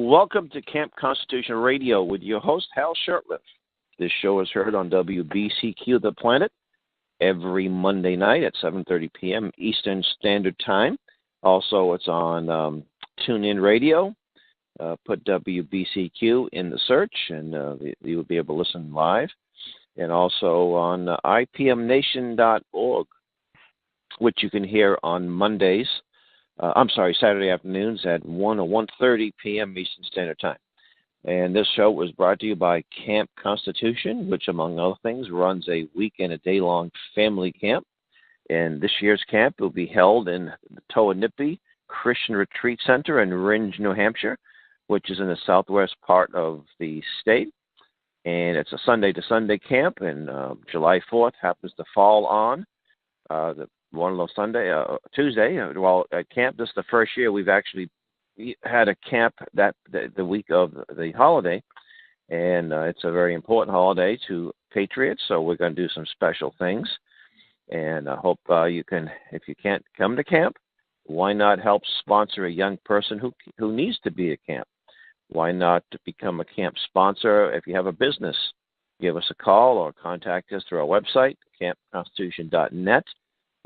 Welcome to Camp Constitution Radio with your host, Hal Shurtleff. This show is heard on WBCQ The Planet every Monday night at 7:30 p.m. Eastern Standard Time. Also, it's on TuneIn Radio. Put WBCQ in the search, and you will be able to listen live. And also on IPMNation.org, which you can hear on Mondays. Saturday afternoons at 1 or 1:30 p.m. Eastern Standard Time. And this show was brought to you by Camp Constitution, which, among other things, runs a week and a day-long family camp. And this year's camp will be held in the Toanipi Christian Retreat Center in Ringe, New Hampshire, which is in the southwest part of the state. And it's a Sunday-to-Sunday camp, and July 4th happens to fall on one of those Tuesday. Well, at camp, this is the first year we've actually had a camp the week of the holiday, and it's a very important holiday to patriots, so we're going to do some special things. And I hope you can, if you can't come to camp, why not help sponsor a young person who needs to be at camp? Why not become a camp sponsor? If you have a business, give us a call or contact us through our website, campconstitution.net.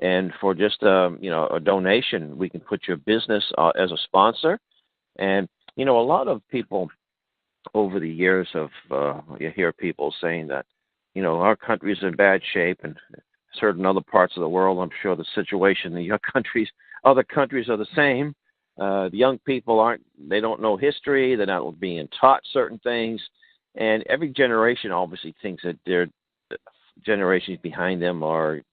And for just a donation, we can put your business as a sponsor. And a lot of people over the years you hear people saying that our country's in bad shape, and certain other parts of the world, I'm sure the situation in other countries are the same. The young people they don't know history, they're not being taught certain things, and every generation obviously thinks that their generations behind them are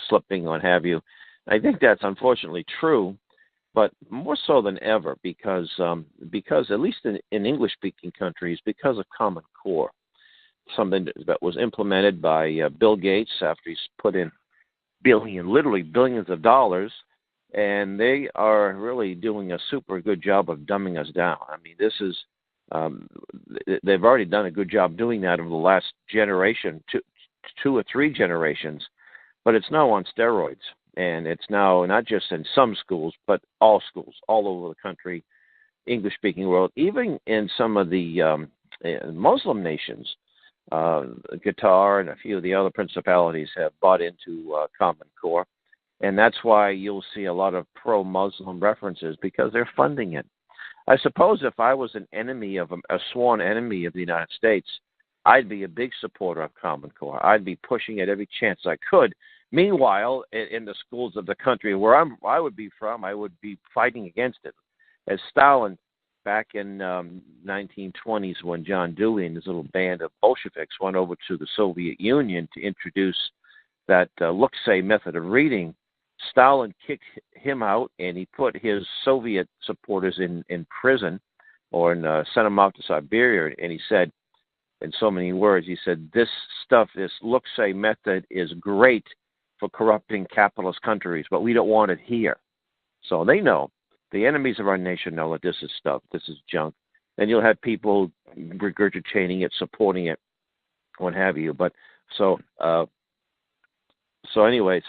slipping, what have you. I think that's unfortunately true, but more so than ever because at least in English-speaking countries, because of Common Core, something that was implemented by Bill Gates after he's put in literally billions of dollars, and they are really doing a super good job of dumbing us down. I mean, this is they've already done a good job doing that over the last generation, two or three generations. But it's now on steroids, and it's now not just in some schools, but all schools, all over the country, English-speaking world, even in some of the Muslim nations. Qatar and a few of the other principalities have bought into Common Core, and that's why you'll see a lot of pro-Muslim references, because they're funding it. I suppose if I was a sworn enemy of the United States, I'd be a big supporter of Common Core. I'd be pushing it every chance I could. Meanwhile, in the schools of the country where I would be from, I would be fighting against it. As Stalin, back in 1920s, when John Dewey and his little band of Bolsheviks went over to the Soviet Union to introduce that look-say method of reading, Stalin kicked him out, and he put his Soviet supporters in prison or sent them out to Siberia, and he said, in so many words, he said, this look-say method is great for corrupting capitalist countries, but we don't want it here. So they know. The enemies of our nation know that this is stuff, this is junk. And you'll have people regurgitating it, supporting it, what have you. But so anyway,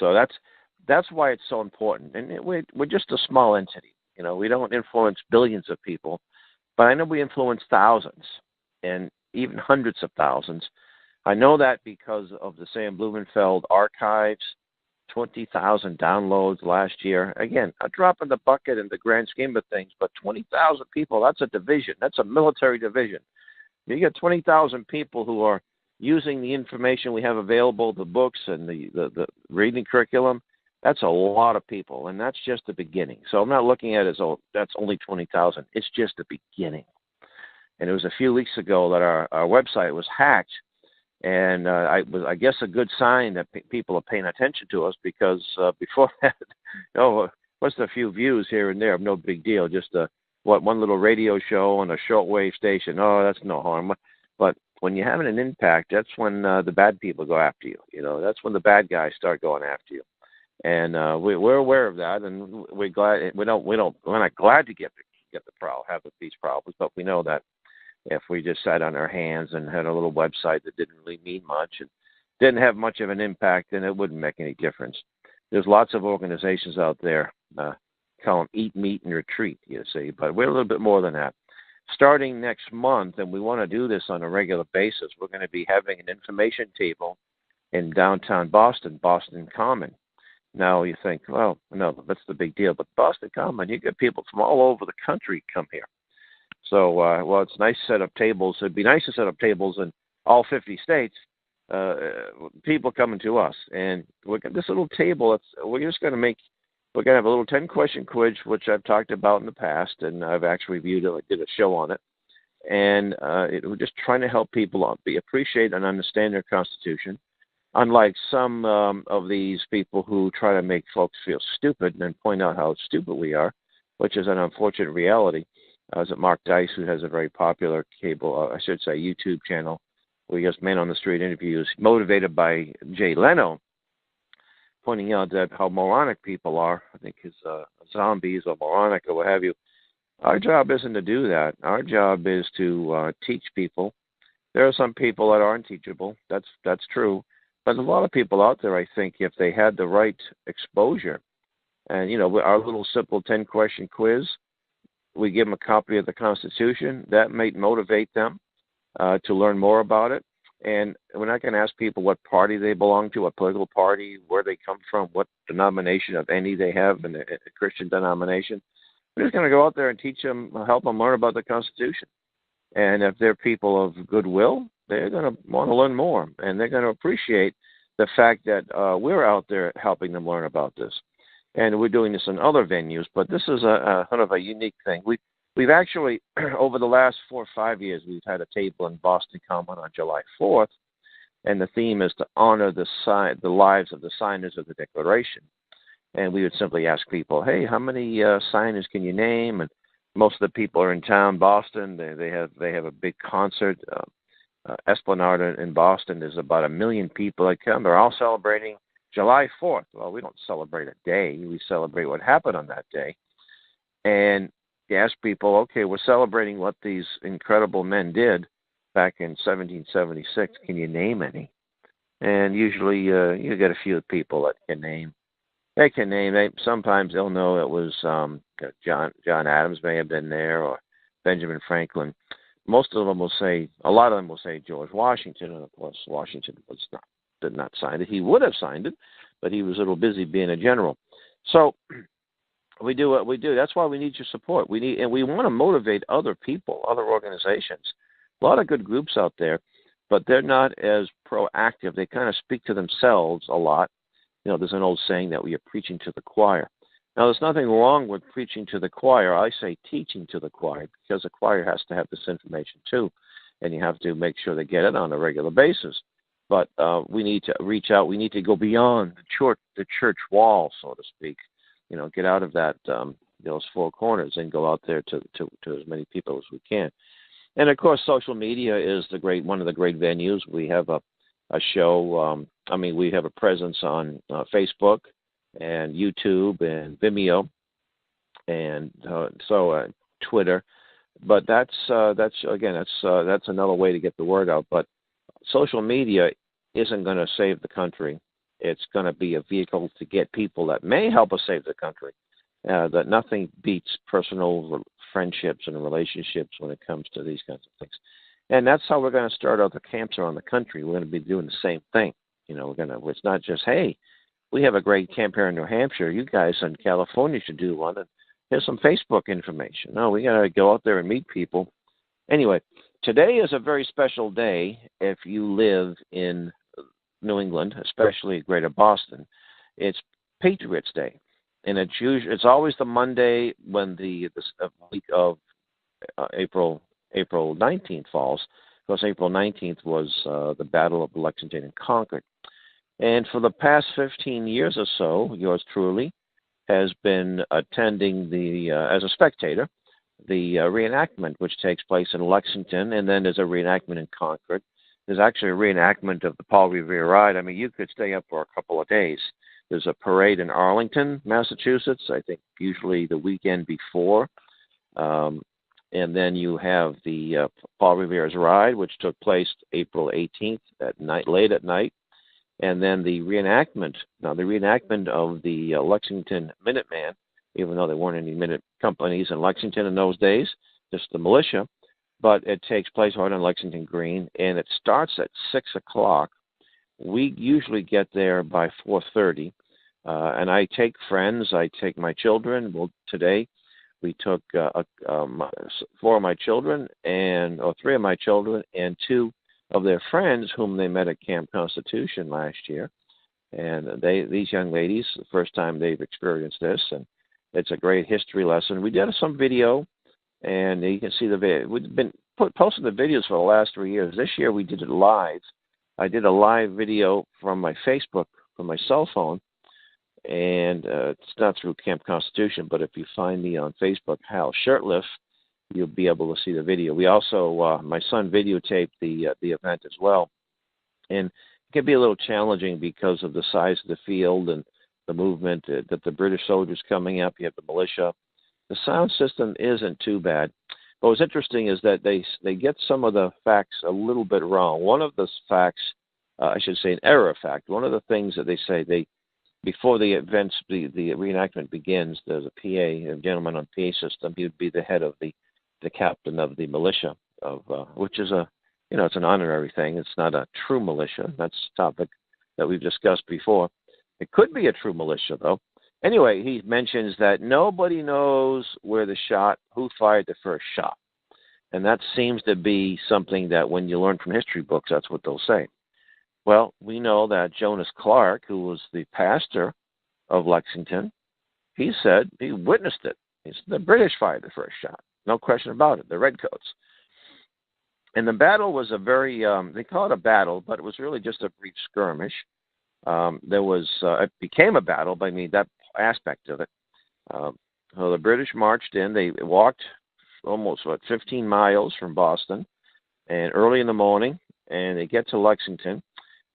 that's why it's so important. And we're just a small entity. We don't influence billions of people, but I know we influence thousands and even hundreds of thousands. I know that because of the Sam Blumenfeld archives, 20,000 downloads last year. Again, a drop in the bucket in the grand scheme of things, but 20,000 people, that's a division. That's a military division. You get 20,000 people who are using the information we have available, the books and the reading curriculum. That's a lot of people, and that's just the beginning. So I'm not looking at it as, that's only 20,000. It's just the beginning. And it was a few weeks ago that our website was hacked, and I guess a good sign that people are paying attention to us, because before that, what's a few views here and there, no big deal, just one little radio show on a shortwave station. Oh, that's no harm. But when you're having an impact, that's when the bad people go after you. That's when the bad guys start going after you, and we're aware of that, and we're glad. We're not glad to get these problems, but we know that if we just sat on our hands and had a little website that didn't really mean much and didn't have much of an impact, then it wouldn't make any difference. There's lots of organizations out there, call them Eat, Meet, and Retreat, you see, but we're a little bit more than that. starting next month, and we want to do this on a regular basis, we're going to be having an information table in downtown Boston, Boston Common. Now you think, well, no, that's the big deal. But Boston Common, you get people from all over the country come here. So, well, it's nice to set up tables. It'd be nice to set up tables in all 50 states, people coming to us. And this little table, we're going to have a little 10-question quiz, which I've talked about in the past, and I've actually reviewed it. I did a show on it. And we're just trying to help people appreciate and understand their Constitution. Unlike some of these people who try to make folks feel stupid and point out how stupid we are, which is an unfortunate reality. Is it Mark Dice, who has a very popular YouTube channel, where he has man on the street interviews, motivated by Jay Leno, pointing out that how moronic people are. I think his zombies or moronic or what have you. Our job isn't to do that. Our job is to teach people. There are some people that aren't teachable. That's true. But a lot of people out there, I think, if they had the right exposure, and, our little simple 10-question quiz, we give them a copy of the Constitution, that might motivate them to learn more about it. And we're not going to ask people what party they belong to, what political party, where they come from, what denomination, of any, they have in a Christian denomination. We're just going to go out there and teach them, help them learn about the Constitution. And if they're people of goodwill, they're going to want to learn more, and they're going to appreciate the fact that we're out there helping them learn about this. And we're doing this in other venues, but this is a kind of a unique thing. We've actually, over the last 4 or 5 years, we've had a table in Boston Common on July 4th, and the theme is to honor the lives of the signers of the Declaration. And we would simply ask people, hey, how many signers can you name? And most of the people are in town, Boston. They have a big concert. Esplanade in Boston. There's about 1 million people that come. They're all celebrating July 4th. Well, we don't celebrate a day. We celebrate what happened on that day. And you ask people, okay, we're celebrating what these incredible men did back in 1776. Can you name any? And usually you get a few people that can name. They can name. Sometimes they'll know it was John Adams may have been there, or Benjamin Franklin. Most of them will say, a lot of them will say George Washington, and of course Washington did not sign it. He would have signed it, but he was a little busy being a general. So we do what we do. That's why we need your support. We want to motivate other people, other organizations. A lot of good groups out there, but they're not as proactive. They kind of speak to themselves a lot. There's an old saying that we are preaching to the choir. Now, there's nothing wrong with preaching to the choir. I say teaching to the choir, because the choir has to have this information too, and you have to make sure they get it on a regular basis. But we need to reach out. We need to go beyond the church wall, so to speak. Get out of that those four corners and go out there to as many people as we can. And of course, social media is one of the great venues. We have a show. We have a presence on Facebook and YouTube and Vimeo, and Twitter. But that's another way to get the word out. But social media isn't going to save the country. It's going to be a vehicle to get people that may help us save the country. That nothing beats personal friendships and relationships when it comes to these kinds of things. And that's how we're going to start out the camps around the country. We're going to be doing the same thing. It's not just, hey, we have a great camp here in New Hampshire. You guys in California should do one. And here's some Facebook information. No, we got to go out there and meet people. Anyway, today is a very special day if you live in New England, especially Greater Boston. It's Patriots Day, and it's always the Monday when the week of April 19th falls, because April 19th was the Battle of Lexington and Concord. And for the past 15 years or so, yours truly has been attending as a spectator, the reenactment, which takes place in Lexington, and then there's a reenactment in Concord. There's actually a reenactment of the Paul Revere Ride. You could stay up for a couple of days. There's a parade in Arlington, Massachusetts, I think usually the weekend before. And then you have the Paul Revere's Ride, which took place April 18th late at night. And then the reenactment of the Lexington Minuteman, even though there weren't any minute companies in Lexington in those days, just the militia, but it takes place right on Lexington Green, and it starts at 6 o'clock. We usually get there by 4:30, and I take friends. I take my children. Well, today we took 4 of my children, or 3 of my children, and 2 of their friends whom they met at Camp Constitution last year. And these young ladies, the first time they've experienced this, and it's a great history lesson. We did some video, and you can see the video. We've been posting the videos for the last 3 years. This year we did it live. I did a live video from my Facebook, from my cell phone, and it's not through Camp Constitution, but if you find me on Facebook, Hal Shurtleff, you'll be able to see the video. We also, my son videotaped the event as well, and it can be a little challenging because of the size of the field and the movement, that the British soldiers coming up, you have the militia. The sound system isn't too bad. But what's interesting is that they get some of the facts a little bit wrong. One of the facts, I should say an error fact, one of the things that they say, before the events, the reenactment begins, there's a PA, a gentleman on PA system. He would be the head of the captain of the militia, which is it's an honorary thing. It's not a true militia. That's a topic that we've discussed before. It could be a true militia, though. Anyway, he mentions that nobody knows who fired the first shot. And that seems to be something that when you learn from history books, that's what they'll say. Well, we know that Jonas Clark, who was the pastor of Lexington, he said he witnessed it. He said the British fired the first shot. No question about it, the Redcoats. And the battle was a very, they call it a battle, but it was really just a brief skirmish. It became a battle, but I mean, that aspect of it. So the British marched in. They walked almost, 15 miles from Boston, and early in the morning, and they get to Lexington.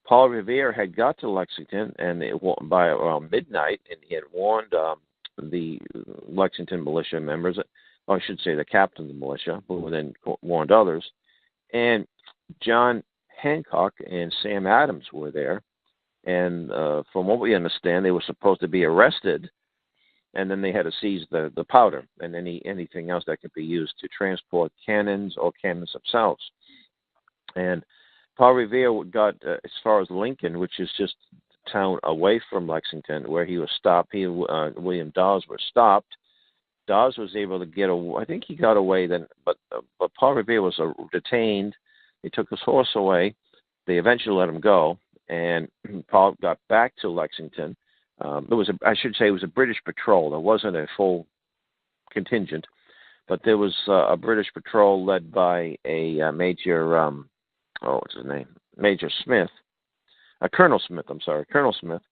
Paul Revere had got to Lexington, and by around midnight, and he had warned the Lexington militia members, or I should say the captain of the militia, who then warned others. And John Hancock and Sam Adams were there. And from what we understand, they were supposed to be arrested, and then they had to seize the powder and anything else that could be used to transport cannons or cannons themselves. And Paul Revere got as far as Lincoln, which is just a town away from Lexington, where he was stopped. William Dawes was stopped. Dawes was able to get away. I think he got away then, but Paul Revere was detained. They took his horse away. They eventually let him go. And Paul got back to Lexington. It was a British patrol. There wasn't a full contingent, but there was a British patrol led by a Major, what's his name? Major Smith, Colonel Smith. I'm sorry, Colonel Smith.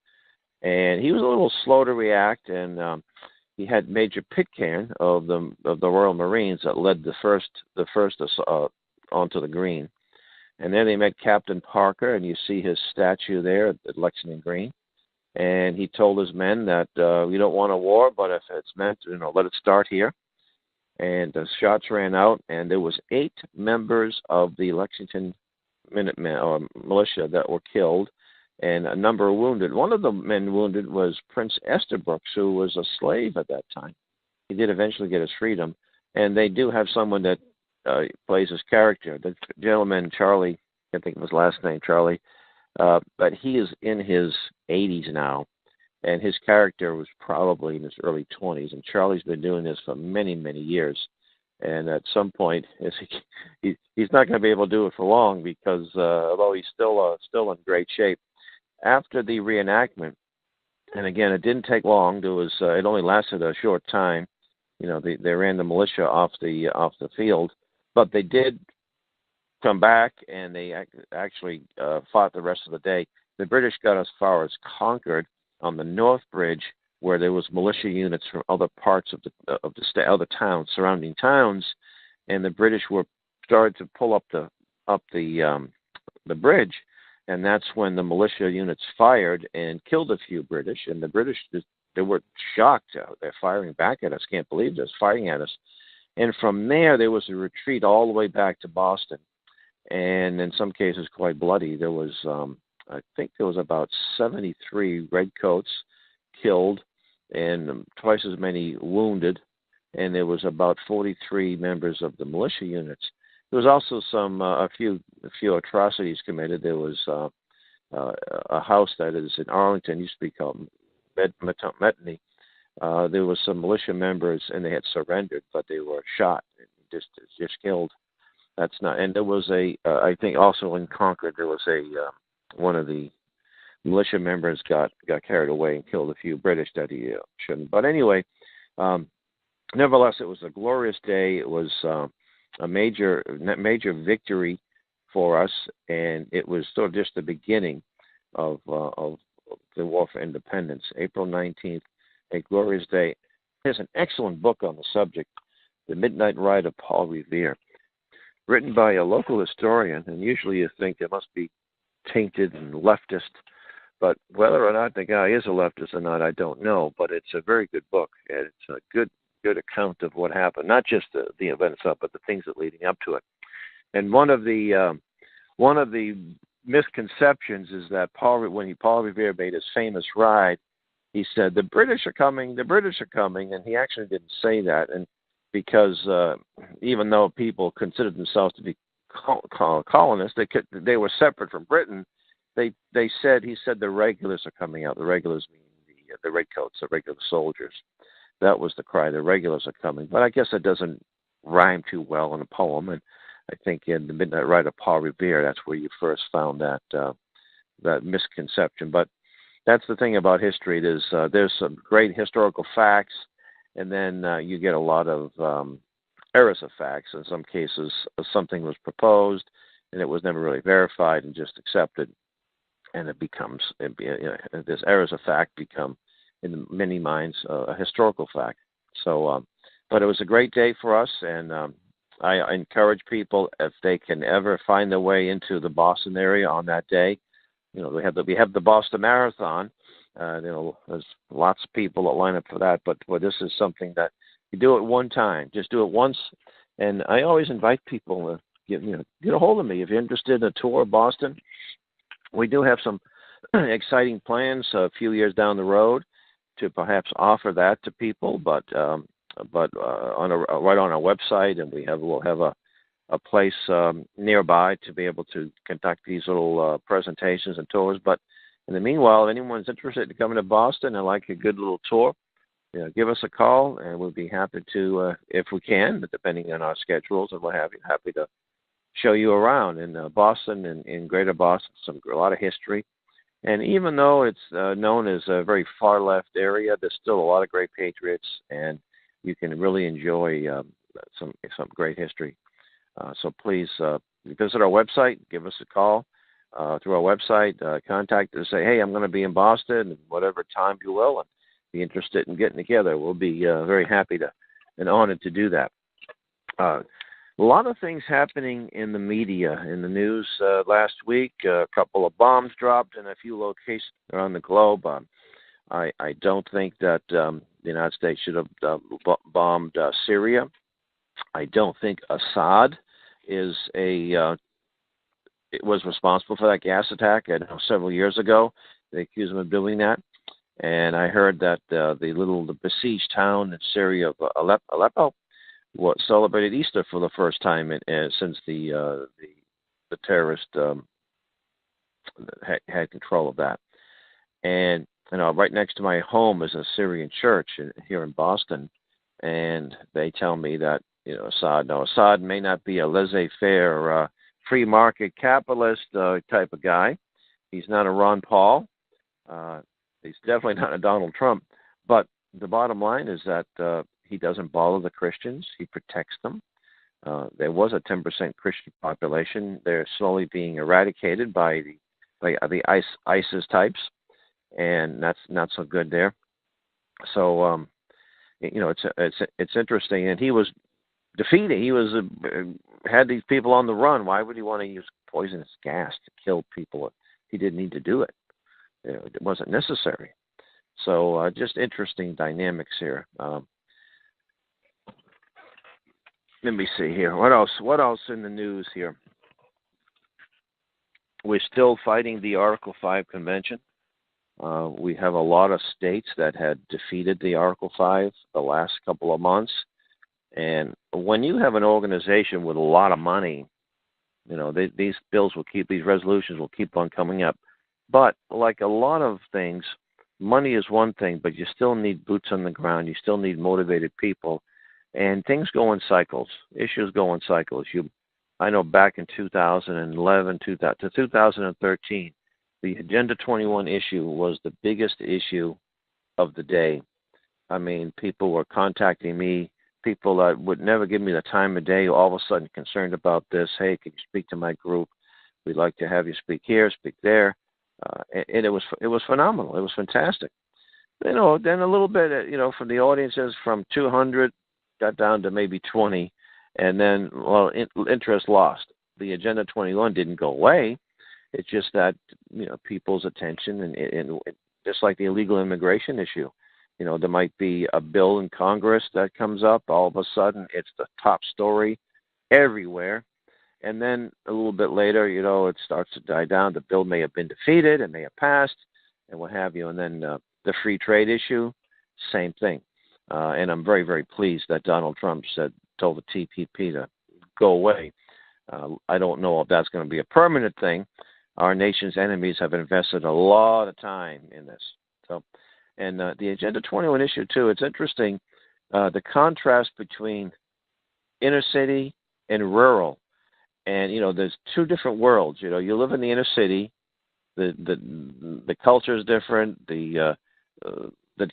And he was a little slow to react, and he had Major Pitcairn of the Royal Marines that led the first onto the green. And then they met Captain Parker, and you see his statue there at Lexington Green. And he told his men that we don't want a war, but if it's meant, let it start here. And the shots ran out, and there was 8 members of the Lexington Minutemen or militia that were killed, and a number of wounded. One of the men wounded was Prince Esterbrook, who was a slave at that time. He did eventually get his freedom, and they do have someone that plays his character. The gentleman, Charlie, I can't think of his last name, Charlie, but he is in his 80s now, and his character was probably in his early 20s, and Charlie's been doing this for many, many years. And at some point, he's not going to be able to do it for long because although he's still in great shape. After the reenactment, and again, it didn't take long. It only lasted a short time. They ran the militia off the field. But they did come back, and they actually fought the rest of the day. The British got as far as Concord on the North Bridge, where there was militia units from other parts of the state, other towns, surrounding towns, and the British started to pull up the bridge, and that's when the militia units fired and killed a few British, and the British they were shocked. They're firing back at us. Can't believe this, firing at us. And from there was a retreat all the way back to Boston, and in some cases quite bloody. There was, I think there was about 73 Redcoats killed and twice as many wounded, and there was about 43 members of the militia units. There was also a few atrocities committed. There was a house that is in Arlington, used to be called Metany. There was some militia members, and they had surrendered, but they were shot and just killed. That's not. And there was I think also in Concord, there was one of the militia members got carried away and killed a few British that he shouldn't. But anyway, nevertheless, it was a glorious day. It was a major victory for us, and it was sort of just the beginning of the War for Independence. April 19th, a glorious day. There's an excellent book on the subject, The Midnight Ride of Paul Revere, written by a local historian, and usually you think it must be tainted and leftist, but whether or not the guy is a leftist or not, I don't know, but it's a very good book, and it's a good account of what happened, not just the event itself, but the things that leading up to it. And one of the misconceptions is that Paul Revere made his famous ride, he said, the British are coming, and he actually didn't say that, and because even though people considered themselves to be colonists, they were separate from Britain. He said the regulars are coming out. The regulars mean the redcoats, the regular soldiers. That was the cry. The regulars are coming. But I guess it doesn't rhyme too well in a poem. And I think in The Midnight Ride of Paul Revere, that's where you first found that misconception. But that's the thing about history. There's some great historical facts, and then you get a lot of errors of facts. In some cases, something was proposed, and it was never really verified and just accepted. And this errors of fact become, in many minds, a historical fact. So, but it was a great day for us, and I encourage people, if they can ever find their way into the Boston area on that day. We have the Boston Marathon. There's lots of people that line up for that, but this is something that you do it one time. Just do it once. And I always invite people to get a hold of me if you're interested in a tour of Boston. We do have some exciting plans a few years down the road to perhaps offer that to people, but right on our website, and we'll have a place nearby to be able to conduct these little presentations and tours. But in the meanwhile, if anyone's interested in coming to Boston and like a good little tour, give us a call, and we'll be happy to, if we can, but depending on our schedules and what have you, happy to show you around in Boston and in Greater Boston. A lot of history, and even though it's known as a very far left area, there's still a lot of great patriots, and you can really enjoy some great history. So please visit our website, give us a call through our website, contact us, say, hey, I'm going to be in Boston, and whatever time you will, and be interested in getting together. We'll be very happy and honored to do that. A lot of things happening in the media, in the news last week. A couple of bombs dropped in a few locations around the globe. I don't think that the United States should have bombed Syria. I don't think Assad was responsible for that gas attack. I know several years ago they accused him of doing that. And I heard that the besieged town in Syria of Aleppo celebrated Easter for the first time since the terrorist had control of that. And right next to my home is a Syrian church here in Boston, and they tell me that Assad may not be a laissez-faire, free market capitalist type of guy. He's not a Ron Paul. He's definitely not a Donald Trump. But the bottom line is that he doesn't bother the Christians. He protects them. There was a 10% Christian population. They're slowly being eradicated by the ISIS types, and that's not so good there. So, it's interesting. And he was defeated. He had these people on the run. Why would he want to use poisonous gas to kill people? He didn't need to do it. It wasn't necessary. So, just interesting dynamics here. Let me see here. What else in the news here? We're still fighting the Article 5 convention. We have a lot of states that had defeated the Article 5 the last couple of months, And when you have an organization with a lot of money, these these resolutions will keep on coming up. But like a lot of things, money is one thing, but you still need boots on the ground. You still need motivated people, and things go in cycles. Issues go in cycles. I know back in 2011 to 2013, the Agenda 21 issue was the biggest issue of the day. I mean, people were contacting me, people that would never give me the time of day, all of a sudden concerned about this. Hey, can you speak to my group? We'd like to have you speak here, speak there. And it was phenomenal. It was fantastic. Then a little bit, from the audiences from 200 got down to maybe 20, and then, interest lost. The Agenda 21 didn't go away. It's just that, people's attention, and just like the illegal immigration issue, there might be a bill in Congress that comes up. All of a sudden, it's the top story everywhere. And then a little bit later, it starts to die down. The bill may have been defeated, it may have passed, and what have you. And then the free trade issue, same thing. And I'm very, very pleased that Donald Trump told the TPP to go away. I don't know if that's going to be a permanent thing. Our nation's enemies have invested a lot of time in this. And the Agenda 21 issue, too, it's interesting, the contrast between inner city and rural. And, there's two different worlds. You live in the inner city, the culture is different, the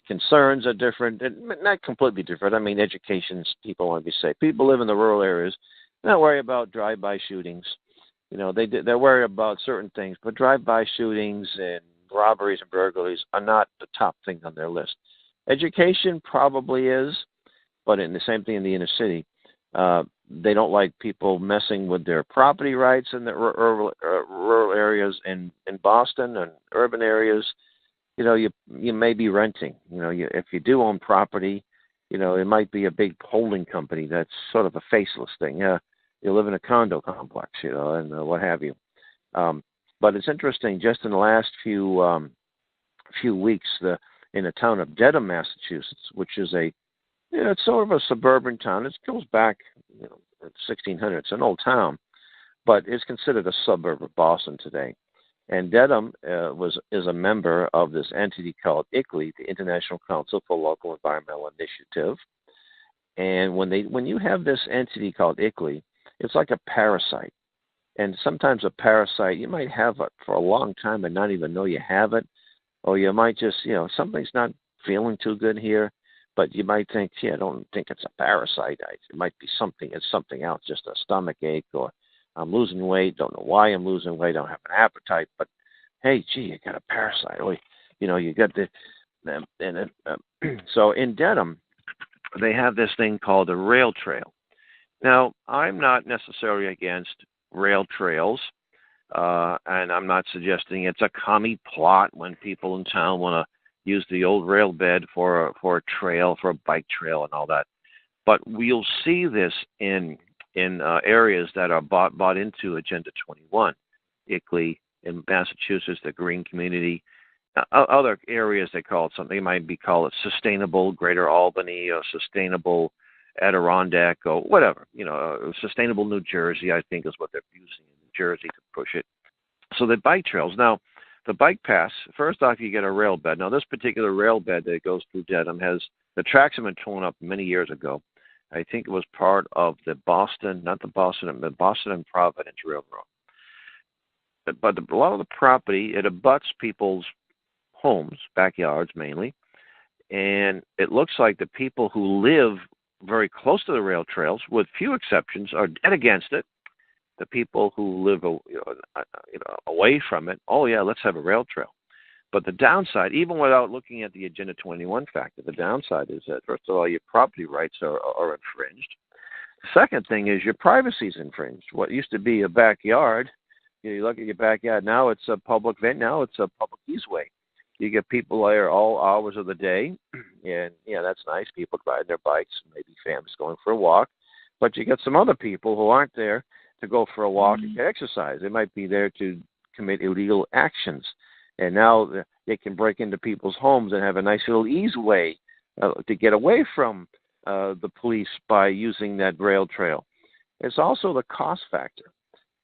concerns are different, not completely different. I mean, education, people want to be safe. People live in the rural areas, not worry about drive-by shootings. They're worried about certain things, but drive-by shootings and robberies and burglaries are not the top thing on their list. Education probably is, but in the same thing in the inner city. They don't like people messing with their property rights in the rural areas in Boston and urban areas. You may be renting. If you do own property, it might be a big holding company that's sort of a faceless thing. You live in a condo complex, and what have you. But it's interesting. Just in the last few weeks, in the town of Dedham, Massachusetts, which is it's sort of a suburban town. It goes back, 1600. It's an old town, but it's considered a suburb of Boston today. And Dedham is a member of this entity called ICLEI, the International Council for Local Environmental Initiative. And when you have this entity called ICLEI, it's like a parasite. And sometimes a parasite, you might have it for a long time and not even know you have it, or you might just, something's not feeling too good here. But you might think, I don't think it's a parasite. It might be something. It's something else, just a stomach ache, or I'm losing weight. Don't know why I'm losing weight. Don't have an appetite. But hey, you got a parasite. Or, you got so in Dedham, they have this thing called a rail trail. Now, I'm not necessarily against rail trails, and I'm not suggesting it's a commie plot when people in town want to use the old rail bed for a trail, for a bike trail and all that. But we'll see this in areas that are bought into Agenda 21, ICLEI in Massachusetts, the Green Community, other areas they call it something. They might call it Sustainable Greater Albany or Sustainable Adirondack or whatever. Sustainable New Jersey, I think, is what they're using in New Jersey to push it. So the bike trails. Now, the bike pass, first off, you get a rail bed. Now, this particular rail bed that goes through Dedham the tracks have been torn up many years ago. I think it was part of the Boston and Providence Railroad. But a lot of the property, it abuts people's homes, backyards mainly, and it looks like the people who live very close to the rail trails, with few exceptions, are dead against it. The people who live away from it, let's have a rail trail. But the downside, even without looking at the Agenda 21 factor, the downside is that, first of all, your property rights are infringed. The second thing is your privacy is infringed. What used to be a backyard, you look at your backyard, now it's a public vent, now it's a public easeway. You get people there all hours of the day, and, that's nice. People riding their bikes, maybe families going for a walk. But you get some other people who aren't there to go for a walk and exercise. They might be there to commit illegal actions. And now they can break into people's homes and have a nice little easeway to get away from the police by using that rail trail. It's also the cost factor.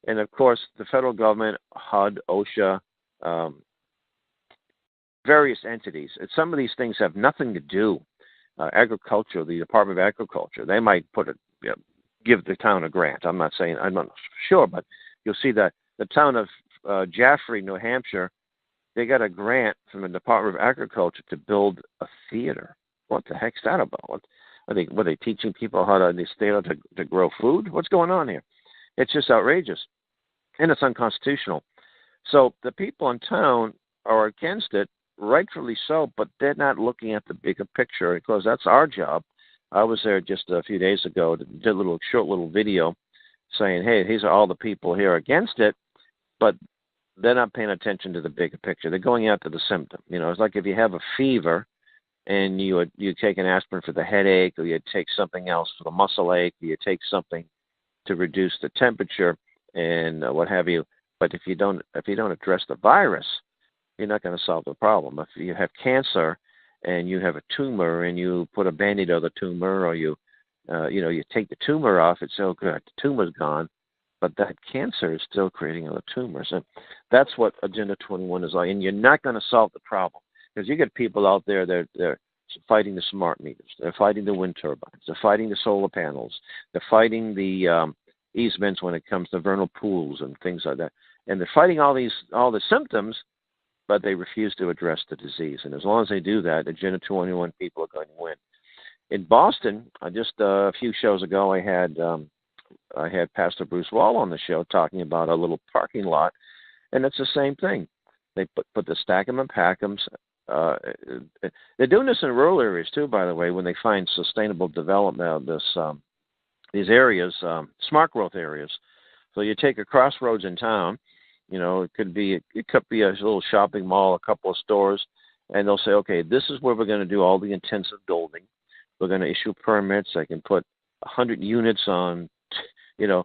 And, of course, the federal government, HUD, OSHA, various entities. Some of these things have nothing to do. Agriculture, the Department of Agriculture, they might give the town a grant. I'm not sure, but you'll see that the town of Jaffrey, New Hampshire, they got a grant from the Department of Agriculture to build a theater. What the heck's that about? Are they teaching people how to to grow food? What's going on here? It's just outrageous, and it's unconstitutional. So the people in town are against it, rightfully so, but they're not looking at the bigger picture, because that's our job. I was there just a few days ago, did a short little video saying, hey, these are all the people here against it, but they're not paying attention to the bigger picture. They're going after the symptom. It's like if you have a fever and you take an aspirin for the headache, or you take something else for the muscle ache, or you take something to reduce the temperature and what have you. But if you don't address the virus, you're not going to solve the problem. If you have cancer and you have a tumor and you put a Band-Aid on the tumor, or you take the tumor off, it's so good. The tumor's gone, but that cancer is still creating other tumors. And that's what Agenda 21 is like. And you're not going to solve the problem, because you get people out there, they're fighting the smart meters. They're fighting the wind turbines. They're fighting the solar panels. They're fighting the easements when it comes to vernal pools and things like that. And they're fighting all the symptoms, but they refuse to address the disease. And as long as they do that, Agenda 21 people are going to win. In Boston, just a few shows ago, I had Pastor Bruce Wall on the show talking about a little parking lot, and it's the same thing. They put the stack 'em and pack 'ems. They're doing this in rural areas too, by the way, when they find sustainable development of these areas, smart growth areas. So you take a crossroads in town. It could be a little shopping mall, a couple of stores, and they'll say, okay, this is where we're going to do all the intensive building. We're going to issue permits. I can put 100 units on, a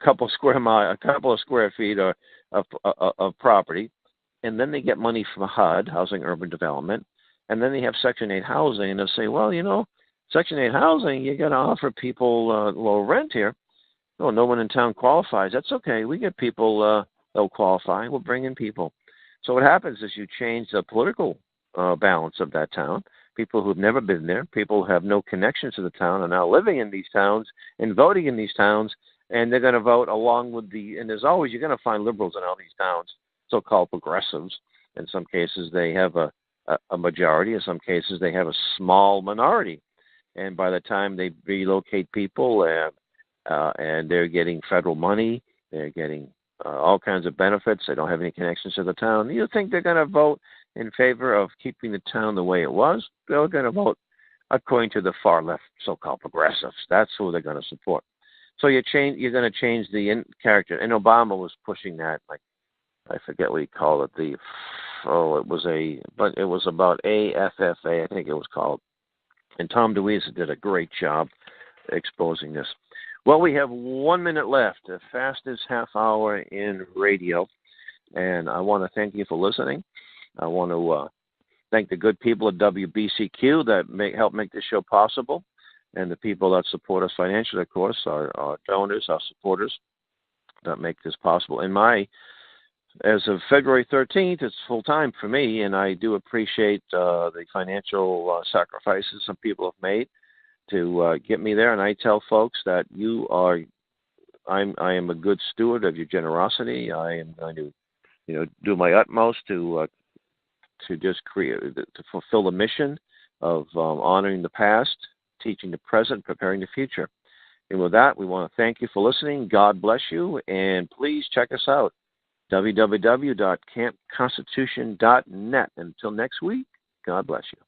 couple of square feet of property, and then they get money from HUD, Housing Urban Development, and then they have Section 8 housing, and they'll say, well, Section 8 housing, you got to offer people low rent here. Oh, no one in town qualifies. That's okay. We get people they'll qualify. We'll bring in people. So what happens is you change the political balance of that town. People who've never been there, people who have no connection to the town, are now living in these towns and voting in these towns, and they're going to vote along with and there's always, you're going to find liberals in all these towns, so-called progressives. In some cases, they have a majority. In some cases, they have a small minority. And by the time they relocate people and they're getting federal money, they're getting all kinds of benefits, they don't have any connections to the town, you think they're going to vote in favor of keeping the town the way it was? They're going to vote according to the far left, so-called progressives. That's who they're going to support. So you're going to change the character. And Obama was pushing that, like, I forget what he called it. It was about AFFA, I think it was called. And Tom DeWeese did a great job exposing this. Well, we have 1 minute left, the fastest half hour in radio. And I want to thank you for listening. I want to thank the good people at WBCQ that help make this show possible, and the people that support us financially, of course, our donors, our supporters that make this possible. As of February 13th, it's full-time for me, and I do appreciate the financial sacrifices some people have made to get me there. And I tell folks that I am a good steward of your generosity. I am going to do my utmost to fulfill the mission of honoring the past, teaching the present, preparing the future. And with that, we want to thank you for listening. God bless you, and please check us out, www.campconstitution.net. Until next week, God bless you.